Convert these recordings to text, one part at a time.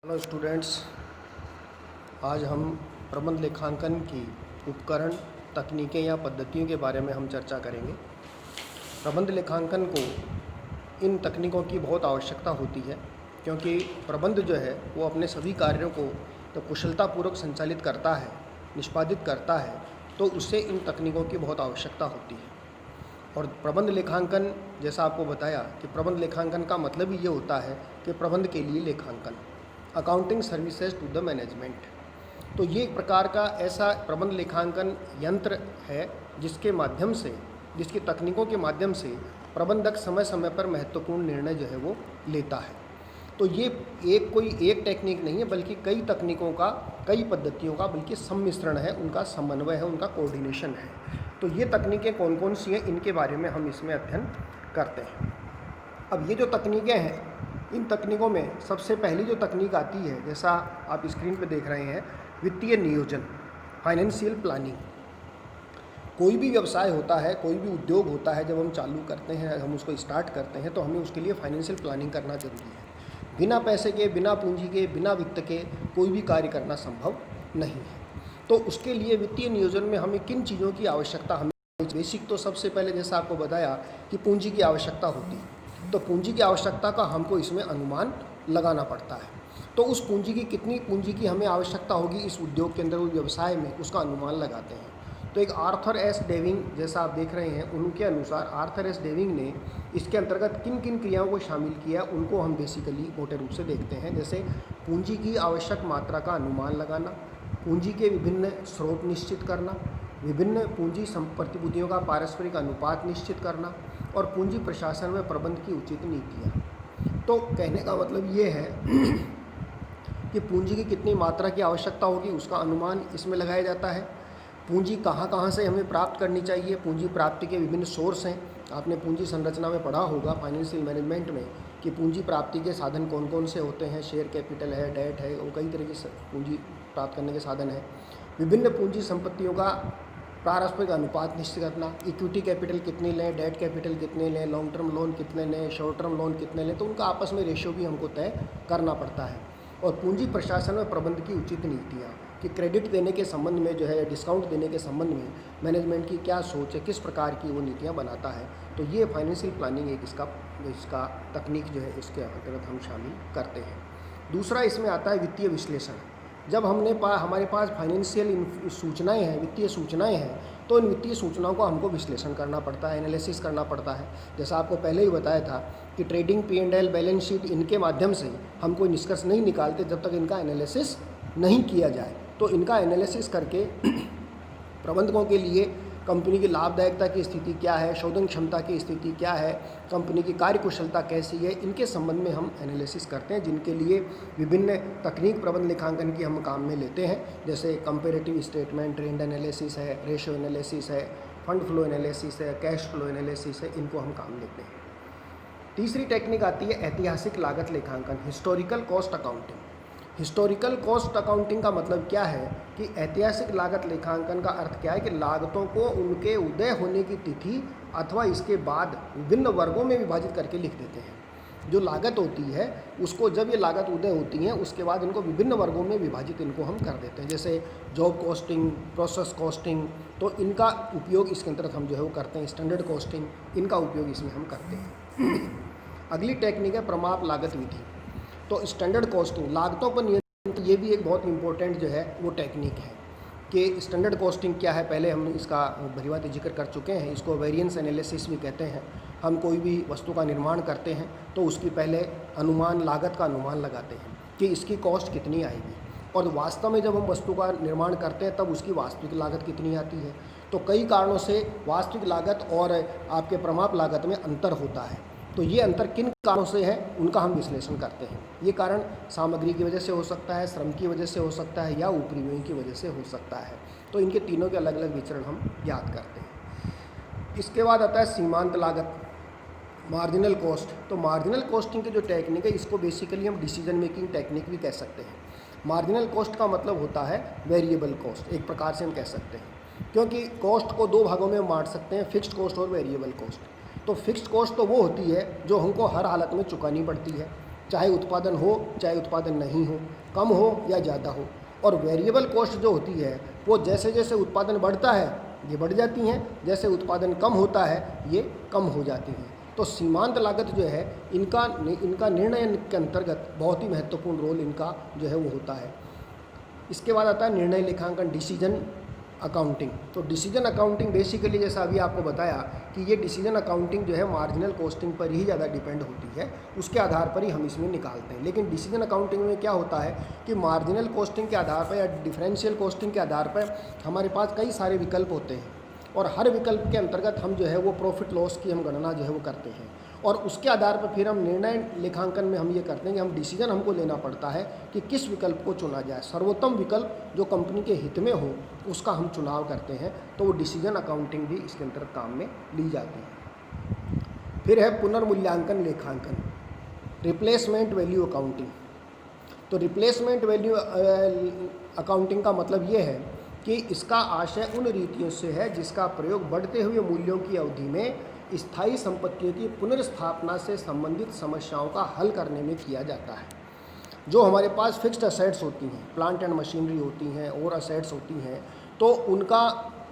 Hello students, आज हम प्रबंध लेखांकन की उपकरण, तकनीकें या पद्धतियों के बारे में हम चर्चा करेंगे। प्रबंध लेखांकन को इन तकनीकों की बहुत आवश्यकता होती है, क्योंकि प्रबंध जो है वो अपने सभी कार्यों को तो कुशलतापूर्वक संचालित करता है, निष्पादित करता है, तो उससे इन तकनीकों की बहुत आवश्यकता होती है। और प्रबंध लेखांकन, जैसा आपको बताया कि प्रबंध लेखांकन का मतलब ही ये होता है कि प्रबंध के लिए लेखांकन, accounting services to the management. तो ये एक प्रकार का ऐसा प्रबंध लेखांकन यंत्र है जिसकी तकनीकों के माध्यम से प्रबंधक समय समय पर महत्वपूर्ण निर्णय जो है वो लेता है। तो ये एक टेक्निक नहीं है, बल्कि कई तकनीकों का, कई पद्धतियों का बल्कि सम्मिश्रण है, उनका समन्वय है, उनका कोऑर्डिनेशन है। तो ये तकनीकें कौन कौन सी हैं, इनके बारे में हम इसमें अध्ययन करते हैं। अब ये जो तकनीकें हैं, इन तकनीकों में सबसे पहली जो तकनीक आती है, जैसा आप स्क्रीन पे देख रहे हैं, वित्तीय नियोजन, फाइनेंशियल प्लानिंग। कोई भी व्यवसाय होता है, कोई भी उद्योग होता है, जब हम चालू करते हैं, हम उसको स्टार्ट करते हैं, तो हमें उसके लिए फाइनेंशियल प्लानिंग करना जरूरी है। बिना पैसे के, बिना पूंजी के, बिना वित्त के कोई भी कार्य करना संभव नहीं है। तो उसके लिए वित्तीय नियोजन में हमें किन चीज़ों की आवश्यकता, हमें बेसिक तो सबसे पहले जैसा आपको बताया कि पूंजी की आवश्यकता होती है। तो पूंजी की आवश्यकता का हमको इसमें अनुमान लगाना पड़ता है। तो उस पूंजी की, कितनी पूंजी की हमें आवश्यकता होगी इस उद्योग के अंदर, उस व्यवसाय में, उसका अनुमान लगाते हैं। तो एक आर्थर एस डेविंग, जैसा आप देख रहे हैं, उनके अनुसार आर्थर एस डेविंग ने इसके अंतर्गत किन किन क्रियाओं को शामिल किया, उनको हम बेसिकली मोटे रूप से देखते हैं। जैसे पूंजी की आवश्यक मात्रा का अनुमान लगाना, पूंजी के विभिन्न स्रोत निश्चित करना, विभिन्न पूंजी प्रतिभूतियों का पारस्परिक अनुपात निश्चित करना, और पूंजी प्रशासन में प्रबंध की उचित नीतियाँ। तो कहने का मतलब ये है कि पूंजी की कितनी मात्रा की आवश्यकता होगी, उसका अनुमान इसमें लगाया जाता है। पूंजी कहाँ कहाँ से हमें प्राप्त करनी चाहिए, पूंजी प्राप्ति के विभिन्न सोर्स हैं। आपने पूंजी संरचना में पढ़ा होगा फाइनेंशियल मैनेजमेंट में कि पूंजी प्राप्ति के साधन कौन कौन से होते हैं। शेयर कैपिटल है, डेट है, वो कई तरह की पूंजी प्राप्त करने के साधन हैं। विभिन्न पूंजी संपत्तियों का पारस्परिक अनुपात निश्चित करना, इक्विटी कैपिटल कितनी लें, डेट कैपिटल कितने लें, लॉन्ग टर्म लोन कितने लें, शॉर्ट टर्म लोन कितने लें, तो उनका आपस में रेशियो भी हमको तय करना पड़ता है। और पूंजी प्रशासन में प्रबंध की उचित नीतियाँ, कि क्रेडिट देने के संबंध में जो है, डिस्काउंट देने के संबंध में मैनेजमेंट की क्या सोच है, किस प्रकार की वो नीतियाँ बनाता है। तो ये फाइनेंशियल प्लानिंग एक इसका तकनीक जो है, इसके अंतर्गत हम शामिल करते हैं। दूसरा इसमें आता है वित्तीय विश्लेषण। जब हमारे पास फाइनेंशियल सूचनाएं हैं, वित्तीय सूचनाएं हैं, तो इन वित्तीय सूचनाओं का हमको विश्लेषण करना पड़ता है, एनालिसिस करना पड़ता है। जैसा आपको पहले ही बताया था कि ट्रेडिंग, P&L, बैलेंस शीट, इनके माध्यम से हम कोई निष्कर्ष नहीं निकालते जब तक इनका एनालिसिस नहीं किया जाए। तो इनका एनालिसिस करके प्रबंधकों के लिए कंपनी की लाभदायकता की स्थिति क्या है, शोधन क्षमता की स्थिति क्या है, कंपनी की कार्यकुशलता कैसी है, इनके संबंध में हम एनालिसिस करते हैं, जिनके लिए विभिन्न तकनीक प्रबंध लेखांकन की हम काम में लेते हैं। जैसे कंपेरेटिव स्टेटमेंट, ट्रेंड एनालिसिस है, रेशियो एनालिसिस है, फंड फ्लो एनालिसिस है, कैश फ्लो एनालिसिस है, इनको हम काम लेते हैं। तीसरी टेक्निक आती है ऐतिहासिक लागत लेखांकन, historical cost accounting. Historical cost accounting का मतलब क्या है कि ऐतिहासिक लागत लेखांकन का अर्थ क्या है कि लागतों को उनके उदय होने की तिथि अथवा इसके बाद विभिन्न वर्गों में विभाजित करके लिख देते हैं। जो लागत होती है उसको, जब ये लागत उदय होती हैं, उसके बाद इनको विभिन्न वर्गों में विभाजित इनको हम कर देते हैं। जैसे जॉब कॉस्टिंग, प्रोसेस कॉस्टिंग, तो इनका उपयोग इसके अंतर्गत हम जो है वो करते हैं। स्टैंडर्ड कॉस्टिंग, इनका उपयोग इसमें हम करते हैं। अगली टेक्निक है प्रमाप लागत विधि। तो स्टैंडर्ड कॉस्टिंग, लागतों पर नियंत्रण, ये भी एक बहुत इंपॉर्टेंट जो है वो टेक्निक है। कि स्टैंडर्ड कॉस्टिंग क्या है, पहले हम इसका भलीभांति जिक्र कर चुके हैं। इसको वेरिएंस एनालिसिस भी कहते हैं। हम कोई भी वस्तु का निर्माण करते हैं तो उसकी पहले अनुमान, लागत का अनुमान लगाते हैं कि इसकी कॉस्ट कितनी आएगी, और वास्तव में जब हम वस्तु का निर्माण करते हैं तब उसकी वास्तविक लागत कितनी आती है। तो कई कारणों से वास्तविक लागत और आपके प्रमाप लागत में अंतर होता है। तो ये अंतर किन कारणों से है, उनका हम विश्लेषण करते हैं। ये कारण सामग्री की वजह से हो सकता है, श्रम की वजह से हो सकता है, या ऊपरी व्यय की वजह से हो सकता है। तो इनके तीनों के अलग अलग विचरण हम याद करते हैं। इसके बाद आता है सीमांत लागत, मार्जिनल कॉस्ट। तो मार्जिनल कॉस्टिंग की जो टेक्निक है, इसको बेसिकली हम डिसीजन मेकिंग टेक्निक भी कह सकते हैं। मार्जिनल कॉस्ट का मतलब होता है वेरिएबल कॉस्ट, एक प्रकार से हम कह सकते हैं, क्योंकि कॉस्ट को दो भागों में बांट सकते हैं, फिक्स्ड कॉस्ट और वेरिएबल कॉस्ट। तो फिक्स्ड कॉस्ट तो वो होती है जो हमको हर हालत में चुकानी पड़ती है, चाहे उत्पादन हो चाहे उत्पादन नहीं हो, कम हो या ज़्यादा हो। और वेरिएबल कॉस्ट जो होती है वो जैसे जैसे उत्पादन बढ़ता है ये बढ़ जाती हैं, जैसे उत्पादन कम होता है ये कम हो जाती हैं। तो सीमांत लागत जो है इनका निर्णय के अंतर्गत बहुत ही महत्वपूर्ण रोल इनका जो है वो होता है। इसके बाद आता है निर्णय लेखांकन, डिसीजन अकाउंटिंग। तो डिसीजन अकाउंटिंग बेसिकली जैसा अभी आपको बताया कि ये डिसीजन अकाउंटिंग जो है मार्जिनल कॉस्टिंग पर ही ज़्यादा डिपेंड होती है, उसके आधार पर ही हम इसमें निकालते हैं। लेकिन डिसीजन अकाउंटिंग में क्या होता है कि मार्जिनल कॉस्टिंग के आधार पर या डिफरेंशियल कॉस्टिंग के आधार पर हमारे पास कई सारे विकल्प होते हैं और हर विकल्प के अंतर्गत हम जो है वो प्रॉफिट लॉस की हम गणना जो है वो करते हैं और उसके आधार पर फिर हम निर्णय लेखांकन में हम ये करते हैं कि हम डिसीजन हमको लेना पड़ता है कि किस विकल्प को चुना जाए। सर्वोत्तम विकल्प जो कंपनी के हित में हो उसका हम चुनाव करते हैं, तो वो डिसीजन अकाउंटिंग भी इसके अंतर्गत काम में ली जाती है। फिर है पुनर्मूल्यांकन लेखांकन, रिप्लेसमेंट वैल्यू अकाउंटिंग। तो रिप्लेसमेंट वैल्यू अकाउंटिंग का मतलब ये है कि इसका आशय उन रीतियों से है जिसका प्रयोग बढ़ते हुए मूल्यों की अवधि में स्थायी संपत्तियों की पुनर्स्थापना से संबंधित समस्याओं का हल करने में किया जाता है। जो हमारे पास फिक्स्ड असेट्स होती हैं, प्लांट एंड मशीनरी होती हैं और असेट्स होती हैं, तो उनका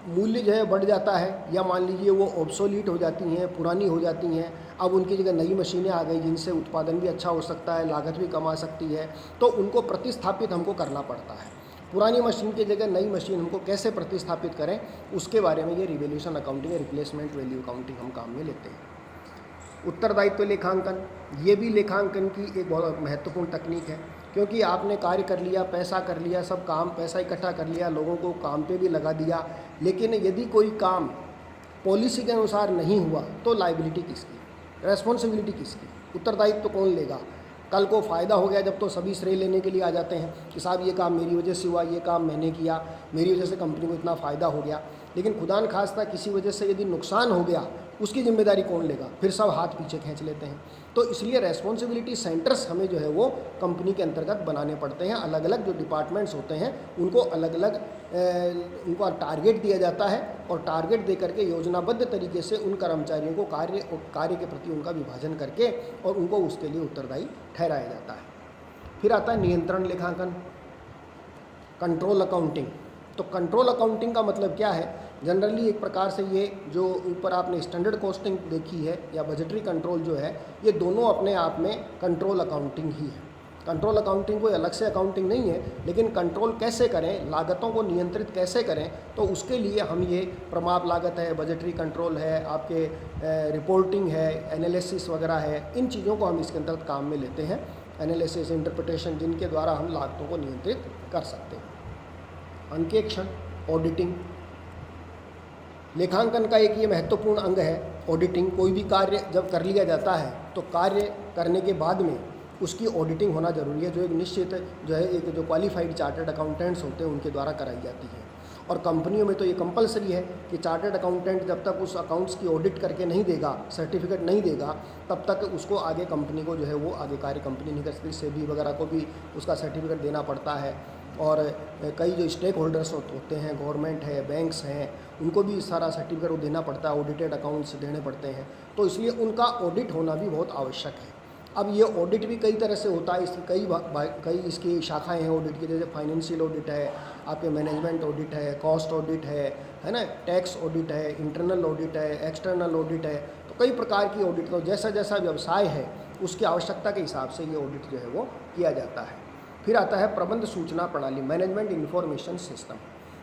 मूल्य जो है बढ़ जाता है या मान लीजिए वो ऑब्सोलीट हो जाती हैं, पुरानी हो जाती हैं। अब उनकी जगह नई मशीनें आ गई जिनसे उत्पादन भी अच्छा हो सकता है, लागत भी कम आ सकती है, तो उनको प्रतिस्थापित हमको करना पड़ता है। पुरानी मशीन की जगह नई मशीन हमको कैसे प्रतिस्थापित करें उसके बारे में ये रिवैल्यूएशन अकाउंटिंग या रिप्लेसमेंट वैल्यू अकाउंटिंग हम काम में लेते हैं। उत्तरदायित्व लेखांकन, ये भी लेखांकन की एक बहुत महत्वपूर्ण तकनीक है, क्योंकि आपने कार्य कर लिया, पैसा कर लिया, सब काम पैसा इकट्ठा कर लिया, लोगों को काम पे भी लगा दिया, लेकिन यदि कोई काम पॉलिसी के अनुसार नहीं हुआ तो लायबिलिटी किसकी, रेस्पॉन्सिबिलिटी किसकी, उत्तरदायित्व कौन लेगा। कल को फ़ायदा हो गया जब तो सभी श्रेय लेने के लिए आ जाते हैं कि साहब ये काम मेरी वजह से हुआ, ये काम मैंने किया, मेरी वजह से कंपनी को इतना फ़ायदा हो गया। लेकिन खुदा न खास्ता किसी वजह से यदि नुकसान हो गया उसकी जिम्मेदारी कौन लेगा, फिर सब हाथ पीछे खींच लेते हैं। तो इसलिए रेस्पॉन्सिबिलिटी सेंटर्स हमें जो है वो कंपनी के अंतर्गत बनाने पड़ते हैं। अलग अलग जो डिपार्टमेंट्स होते हैं उनको अलग अलग उनको टारगेट दिया जाता है और टारगेट दे करके योजनाबद्ध तरीके से उन कर्मचारियों को कार्य के प्रति उनका विभाजन करके और उनको उसके लिए उत्तरदायी ठहराया जाता है। फिर आता है नियंत्रण लेखांकन, कंट्रोल अकाउंटिंग। तो कंट्रोल अकाउंटिंग का मतलब क्या है, जनरली एक प्रकार से ये जो ऊपर आपने स्टैंडर्ड कॉस्टिंग देखी है या बजटरी कंट्रोल जो है, ये दोनों अपने आप में कंट्रोल अकाउंटिंग ही है। कंट्रोल अकाउंटिंग कोई अलग से अकाउंटिंग नहीं है, लेकिन कंट्रोल कैसे करें, लागतों को नियंत्रित कैसे करें, तो उसके लिए हम ये प्रमाप लागत है, बजटरी कंट्रोल है, आपके रिपोर्टिंग है, एनालिसिस वगैरह है, इन चीज़ों को हम इसके अंतर्गत काम में लेते हैं। एनालिसिस, इंटरप्रिटेशन, जिनके द्वारा हम लागतों को नियंत्रित कर सकते हैं। अंकेक्षण, ऑडिटिंग, लेखांकन का एक ये महत्वपूर्ण अंग है ऑडिटिंग। कोई भी कार्य जब कर लिया जाता है तो कार्य करने के बाद में उसकी ऑडिटिंग होना जरूरी है, जो एक निश्चित जो है एक जो क्वालिफाइड चार्टर्ड अकाउंटेंट्स होते हैं उनके द्वारा कराई जाती है। और कंपनियों में तो ये कंपलसरी है कि चार्टर्ड अकाउंटेंट जब तक उस अकाउंट्स की ऑडिट करके नहीं देगा, सर्टिफिकेट नहीं देगा, तब तक उसको आगे कंपनी को जो है वो आगे कार्य कंपनी नहीं कर सकती। सेबी वगैरह को भी उसका सर्टिफिकेट देना पड़ता है और कई जो स्टेक होल्डर्स होते हैं, गवर्नमेंट है, बैंक्स हैं, उनको भी सारा सर्टिफिकेट वो देना पड़ता है, ऑडिटेड अकाउंट्स देने पड़ते हैं। तो इसलिए उनका ऑडिट होना भी बहुत आवश्यक है। अब ये ऑडिट भी कई तरह से होता है, इसकी कई इसकी शाखाएं हैं ऑडिट की, जैसे फाइनेंशियल ऑडिट है, आपके मैनेजमेंट ऑडिट है, कॉस्ट ऑडिट है ना, टैक्स ऑडिट है, इंटरनल ऑडिट है, एक्सटर्नल ऑडिट है। तो कई प्रकार की ऑडिट, तो जैसा जैसा व्यवसाय है उसकी आवश्यकता के हिसाब से ये ऑडिट जो है वो किया जाता है। फिर आता है प्रबंध सूचना प्रणाली, मैनेजमेंट इन्फॉर्मेशन सिस्टम।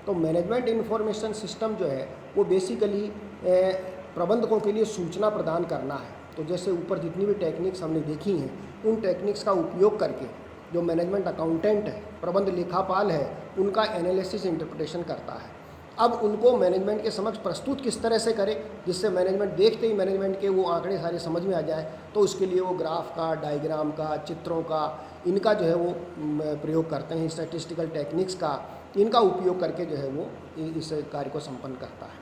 तो मैनेजमेंट इन्फॉर्मेशन सिस्टम जो है वो बेसिकली प्रबंधकों के लिए सूचना प्रदान करना है। तो जैसे ऊपर जितनी भी टेक्निक्स हमने देखी हैं, उन टेक्निक्स का उपयोग करके जो मैनेजमेंट अकाउंटेंट है, प्रबंध लेखापाल है, उनका एनालिसिस इंटरप्रिटेशन करता है। अब उनको मैनेजमेंट के समक्ष प्रस्तुत किस तरह से करें जिससे मैनेजमेंट देखते ही मैनेजमेंट के वो आंकड़े सारे समझ में आ जाए, तो उसके लिए वो ग्राफ का, डायग्राम का, चित्रों का, इनका जो है वो प्रयोग करते हैं, स्टैटिस्टिकल टेक्निक्स का, इनका उपयोग करके जो है वो इस कार्य को संपन्न करता है।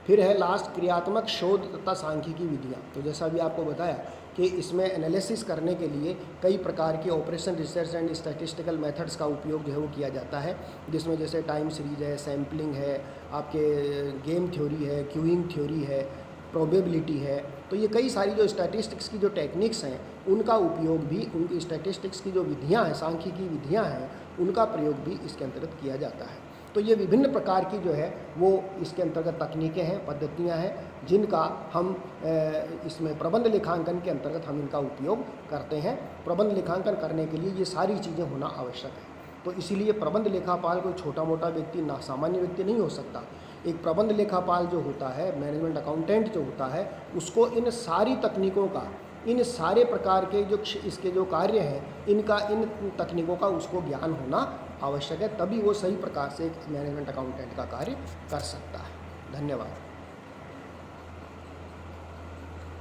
फिर है लास्ट क्रियात्मक शोध तथा सांख्यिकी विधियाँ। तो जैसा भी आपको बताया कि इसमें एनालिसिस करने के लिए कई प्रकार की operation research and statistical methods का उपयोग जो है वो किया जाता है, जिसमें जैसे टाइम सीरीज है, सैम्पलिंग है, आपके गेम थ्योरी है, क्यूइंग थ्योरी है, प्रोबेबिलिटी है। तो ये कई सारी जो स्टैटिस्टिक्स की जो टेक्निक्स हैं उनका उपयोग भी, उनकी स्टैटिस्टिक्स की जो विधियाँ हैं, सांख्यिकी विधियाँ हैं, उनका प्रयोग भी इसके अंतर्गत किया जाता है। तो ये विभिन्न प्रकार की जो है वो इसके अंतर्गत तकनीकें हैं, पद्धतियाँ हैं, जिनका हम इसमें प्रबंध लेखांकन के अंतर्गत हम इनका उपयोग करते हैं। प्रबंध लेखांकन करने के लिए ये सारी चीज़ें होना आवश्यक है। तो इसीलिए प्रबंध लेखापाल कोई छोटा मोटा व्यक्ति, ना सामान्य व्यक्ति नहीं हो सकता। एक प्रबंध लेखापाल जो होता है, मैनेजमेंट अकाउंटेंट जो होता है, उसको इन सारी तकनीकों का, इन सारे प्रकार के जो इसके जो कार्य हैं, इनका, इन तकनीकों का उसको ज्ञान होना आवश्यक है, तभी वो सही प्रकार से एक मैनेजमेंट अकाउंटेंट का कार्य कर सकता है। धन्यवाद।